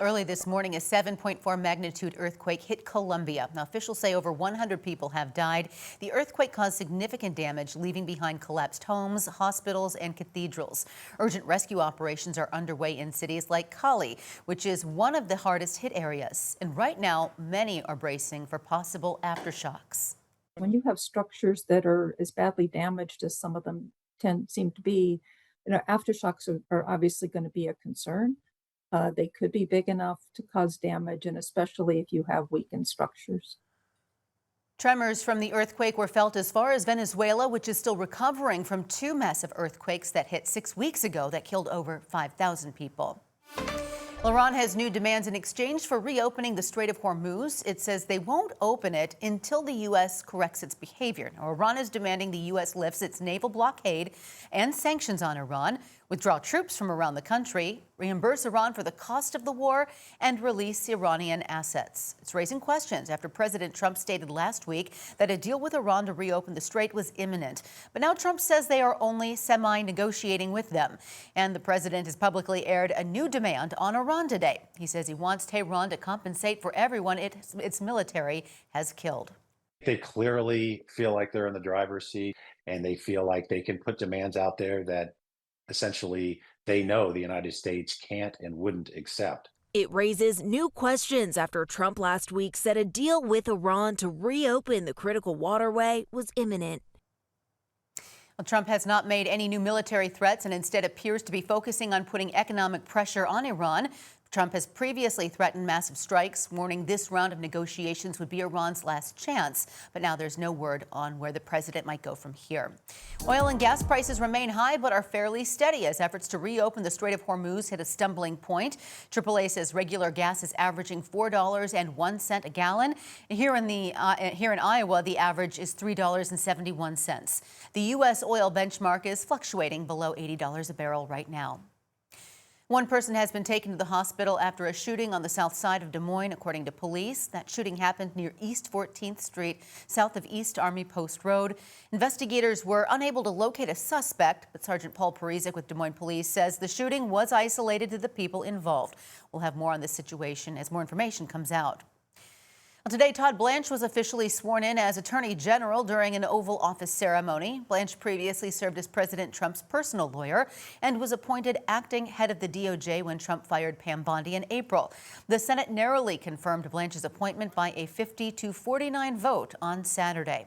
Early this morning, a 7.4 magnitude earthquake hit Colombia. Now, officials say over 100 people have died. The earthquake caused significant damage, leaving behind collapsed homes, hospitals, and cathedrals. Urgent rescue operations are underway in cities like Cali, which is one of the hardest hit areas. And right now, many are bracing for possible aftershocks. When you have structures that are as badly damaged as some of them seem to be, aftershocks are obviously going to be a concern. They could be big enough to cause damage, and especially if you have weakened structures. Tremors from the earthquake were felt as far as Venezuela, which is still recovering from two massive earthquakes that hit 6 weeks ago that killed over 5,000 people. Iran has new demands in exchange for reopening the Strait of Hormuz. It says they won't open it until the U.S. corrects its behavior. Now, Iran is demanding the U.S. lifts its naval blockade and sanctions on Iran, withdraw troops from around the country, reimburse Iran for the cost of the war, and release Iranian assets. It's raising questions after President Trump stated last week that a deal with Iran to reopen the strait was imminent. But now Trump says they are only semi-negotiating with them. And the president has publicly aired a new demand on Iran today. He says he wants Tehran to compensate for everyone its military has killed. They clearly feel like they're in the driver's seat, and they feel like they can put demands out there that essentially they know the United States can't and wouldn't accept. It raises new questions after Trump last week said a deal with Iran to reopen the critical waterway was imminent. Well, Trump has not made any new military threats and instead appears to be focusing on putting economic pressure on Iran. Trump has previously threatened massive strikes, warning this round of negotiations would be Iran's last chance. But now there's no word on where the president might go from here. Oil and gas prices remain high but are fairly steady as efforts to reopen the Strait of Hormuz hit a stumbling point. AAA says regular gas is averaging $4.01 a gallon. Here in Iowa, the average is $3.71. The U.S. oil benchmark is fluctuating below $80 a barrel right now. One person has been taken to the hospital after a shooting on the south side of Des Moines, according to police. That shooting happened near East 14th Street, south of East Army Post Road. Investigators were unable to locate a suspect, but Sergeant Paul Parizek with Des Moines Police says the shooting was isolated to the people involved. We'll have more on this situation as more information comes out. Well, today, Todd Blanche was officially sworn in as Attorney General during an Oval Office ceremony. Blanche previously served as President Trump's personal lawyer and was appointed acting head of the DOJ when Trump fired Pam Bondi in April. The Senate narrowly confirmed Blanche's appointment by a 50-49 vote on Saturday.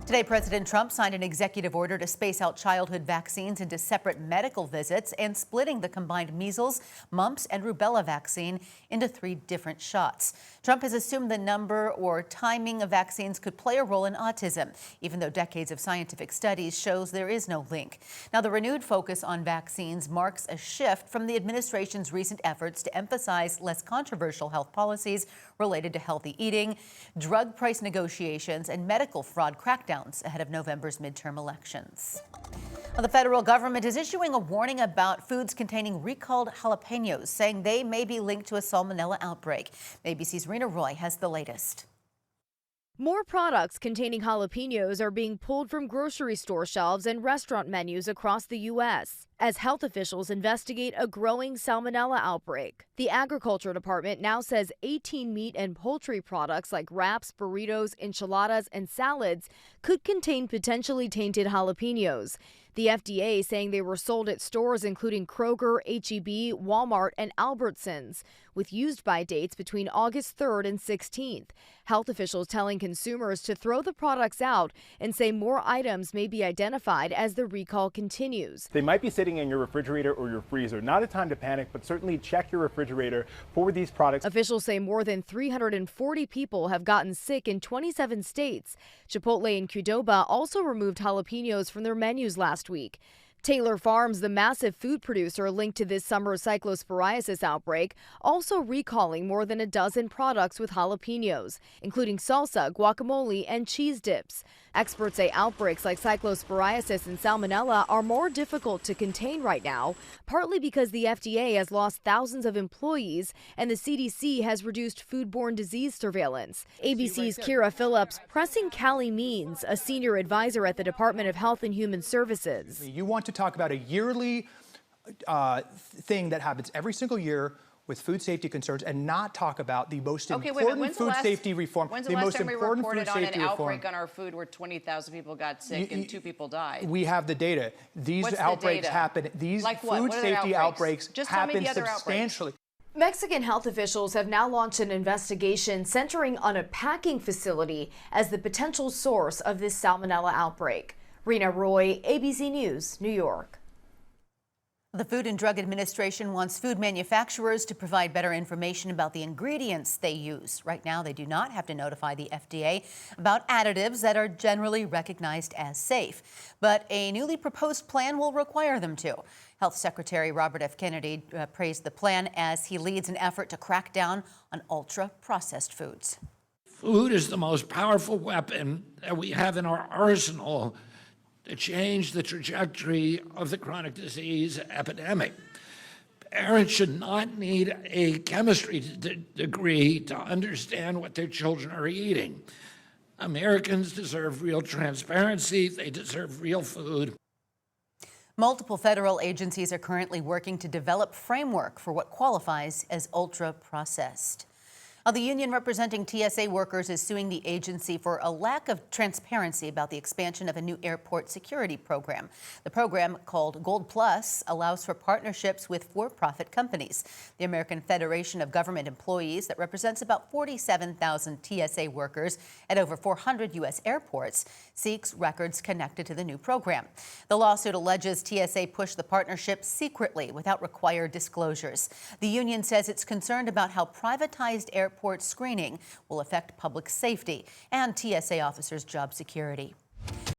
Today, President Trump signed an executive order to space out childhood vaccines into separate medical visits and splitting the combined measles, mumps, and rubella vaccine into 3 different shots. Trump has assumed the number or timing of vaccines could play a role in autism, even though decades of scientific studies shows there is no link. Now, the renewed focus on vaccines marks a shift from the administration's recent efforts to emphasize less controversial health policies related to healthy eating, drug price negotiations, and medical fraud crackdowns ahead of November's midterm elections. Well, the federal government is issuing a warning about foods containing recalled jalapenos, saying they may be linked to a Salmonella outbreak. ABC's Rena Roy has the latest. More products containing jalapenos are being pulled from grocery store shelves and restaurant menus across the U.S. as health officials investigate a growing Salmonella outbreak. The Agriculture Department now says 18 meat and poultry products like wraps, burritos, enchiladas, and salads could contain potentially tainted jalapenos. The FDA saying they were sold at stores including Kroger, H-E-B, Walmart, and Albertsons, with use-by dates between August 3rd and 16th. Health officials telling consumers to throw the products out and say more items may be identified as the recall continues. They might be sitting in your refrigerator or your freezer. Not a time to panic, but certainly check your refrigerator for these products. Officials say more than 340 people have gotten sick in 27 states. Chipotle in Qdoba also removed jalapenos from their menus last week. Taylor Farms, the massive food producer linked to this summer's cyclosporiasis outbreak, also recalling more than a dozen products with jalapenos, including salsa, guacamole, and cheese dips. Experts say outbreaks like cyclosporiasis and salmonella are more difficult to contain right now, partly because the FDA has lost thousands of employees and the CDC has reduced foodborne disease surveillance. ABC's Kira Phillips pressing Callie Means, a senior advisor at the Department of Health and Human Services. You want to talk about a yearly thing that happens every single year with food safety concerns and not talk about the most Okay, wait a minute. important food safety reform. When's the last time we reported on an reform. outbreak on our food where 20,000 people got sick and 2 people died? We have the data. These What's the outbreaks data? happen. These Like what? food What are the safety outbreaks Just tell me happen the other substantially. Mexican health officials have now launched an investigation centering on a packing facility as the potential source of this Salmonella outbreak. Rena Roy, ABC News, New York. The Food and Drug Administration wants food manufacturers to provide better information about the ingredients they use. Right now, they do not have to notify the FDA about additives that are generally recognized as safe. But a newly proposed plan will require them to. Health Secretary Robert F. Kennedy praised the plan as he leads an effort to crack down on ultra-processed foods. Food is the most powerful weapon that we have in our arsenal to change the trajectory of the chronic disease epidemic. Parents should not need a chemistry degree to understand what their children are eating. Americans deserve real transparency. They deserve real food. Multiple federal agencies are currently working to develop framework for what qualifies as ultra-processed. The union representing TSA workers is suing the agency for a lack of transparency about the expansion of a new airport security program. The program, called Gold Plus, allows for partnerships with for-profit companies. The American Federation of Government Employees, that represents about 47,000 TSA workers at over 400 U.S. airports, seeks records connected to the new program. The lawsuit alleges TSA pushed the partnership secretly without required disclosures. The union says it's concerned about how privatized airport screening will affect public safety and TSA officers' job security.